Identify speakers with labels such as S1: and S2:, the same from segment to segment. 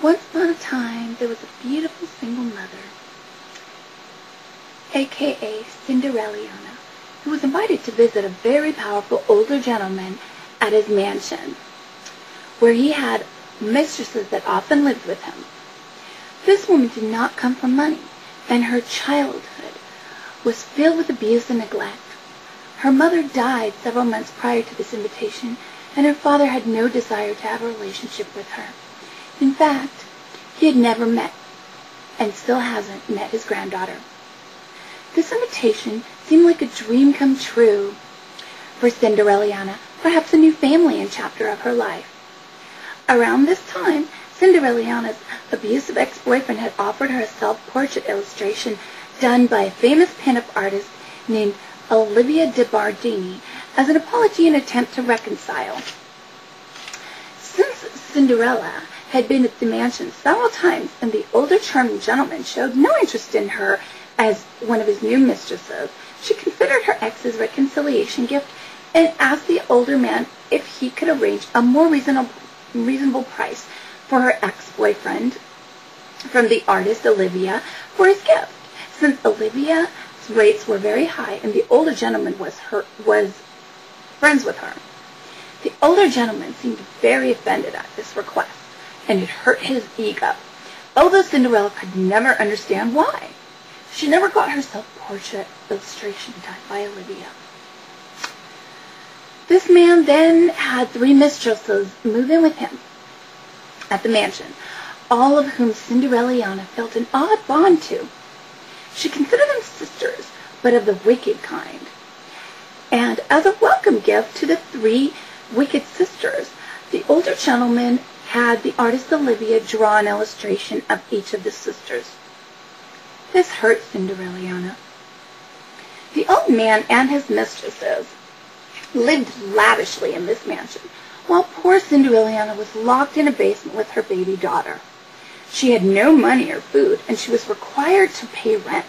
S1: Once upon a time, there was a beautiful single mother, aka Cinderiliana, who was invited to visit a very powerful older gentleman at his mansion, where he had mistresses that often lived with him. This woman did not come from money, and her childhood was filled with abuse and neglect. Her mother died several months prior to this invitation, and her father had no desire to have a relationship with her. In fact, he had never met, and still hasn't met, his granddaughter. This invitation seemed like a dream come true for Cinderiliana, perhaps a new family and chapter of her life. Around this time, Cinderiliana's abusive ex-boyfriend had offered her a self-portrait illustration done by a famous pinup artist named Olivia de Bardini as an apology and attempt to reconcile. Since Cinderella had been at the mansion several times and the older charming gentleman showed no interest in her as one of his new mistresses, she considered her ex's reconciliation gift and asked the older man if he could arrange a more reasonable price for her ex-boyfriend from the artist Olivia for his gift. Since Olivia's rates were very high and the older gentleman was friends with her, the older gentleman seemed very offended at this request, and it hurt his ego, although Cinderella could never understand why. She never got her self-portrait illustration done by Olivia. This man then had 3 mistresses move in with him at the mansion, all of whom Cinderiliana felt an odd bond to. She considered them sisters, but of the wicked kind. And as a welcome gift to the 3 wicked sisters, the older gentleman had the artist Olivia draw an illustration of each of the sisters. This hurt Cinderiliana. The old man and his mistresses lived lavishly in this mansion, while poor Cinderiliana was locked in a basement with her baby daughter. She had no money or food, and she was required to pay rent.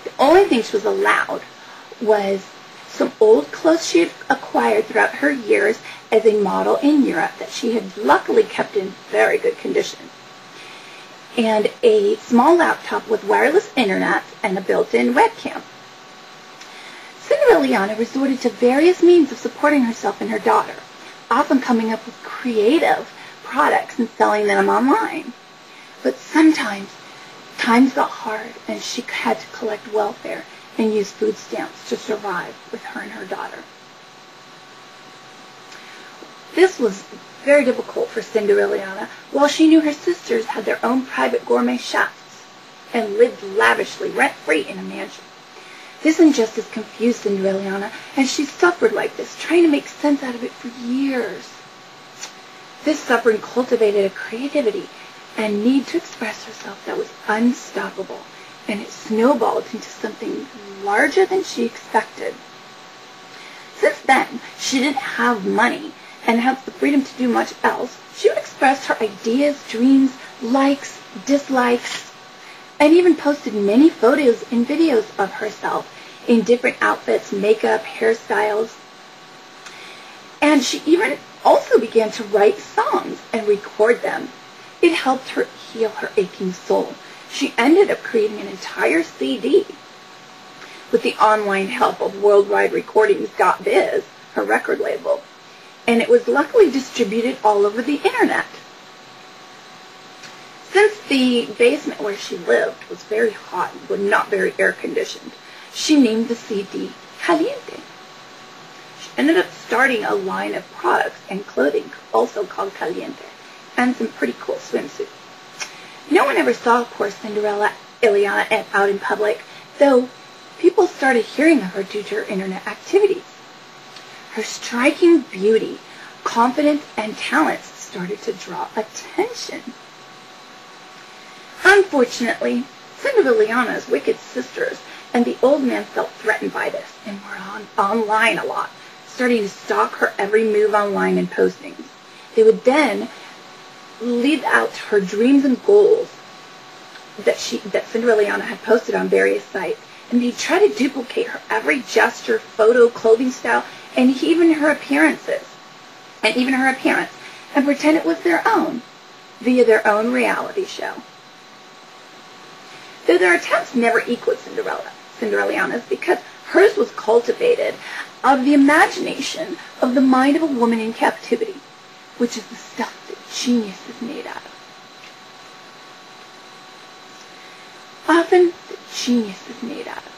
S1: The only thing she was allowed was some old clothes she had acquired throughout her years as a model in Europe that she had luckily kept in very good condition, and a small laptop with wireless internet and a built-in webcam. Cinderiliana resorted to various means of supporting herself and her daughter, often coming up with creative products and selling them online. But sometimes times got hard and she had to collect welfare and use food stamps to survive with her and her daughter. This was very difficult for Cinderiliana, while she knew her sisters had their own private gourmet chefs and lived lavishly, rent-free in a mansion. This injustice confused Cinderiliana, and she suffered like this, trying to make sense out of it for years. This suffering cultivated a creativity and need to express herself that was unstoppable, and it snowballed into something larger than she expected. Since then, she didn't have money and have the freedom to do much else. She would express her ideas, dreams, likes, dislikes, and even posted many photos and videos of herself in different outfits, makeup, hairstyles. And she even also began to write songs and record them. It helped her heal her aching soul. She ended up creating an entire CD with the online help of worldwiderecordings.biz, her record label, and it was luckily distributed all over the internet. Since the basement where she lived was very hot and was not very air-conditioned, she named the CD Caliente. She ended up starting a line of products and clothing also called Caliente, and some pretty cool swimsuits. No one ever saw poor Cinderiliana out in public, though people started hearing of her due to her internet activities. Her striking beauty, confidence, and talents started to draw attention. Unfortunately, Cinderiliana's wicked sisters and the old man felt threatened by this and were online a lot, starting to stalk her every move online and postings. They would then leave out her dreams and goals that Cinderiliana had posted on various sites, and they'd try to duplicate her every gesture, photo, clothing style, and even her appearance, and pretend it was their own. via their own reality show. Though their attempts never equaled Cindereliana's, because hers was cultivated out of the imagination of the mind of a woman in captivity, which is the stuff that genius is made out of. Often, the genius is made out of.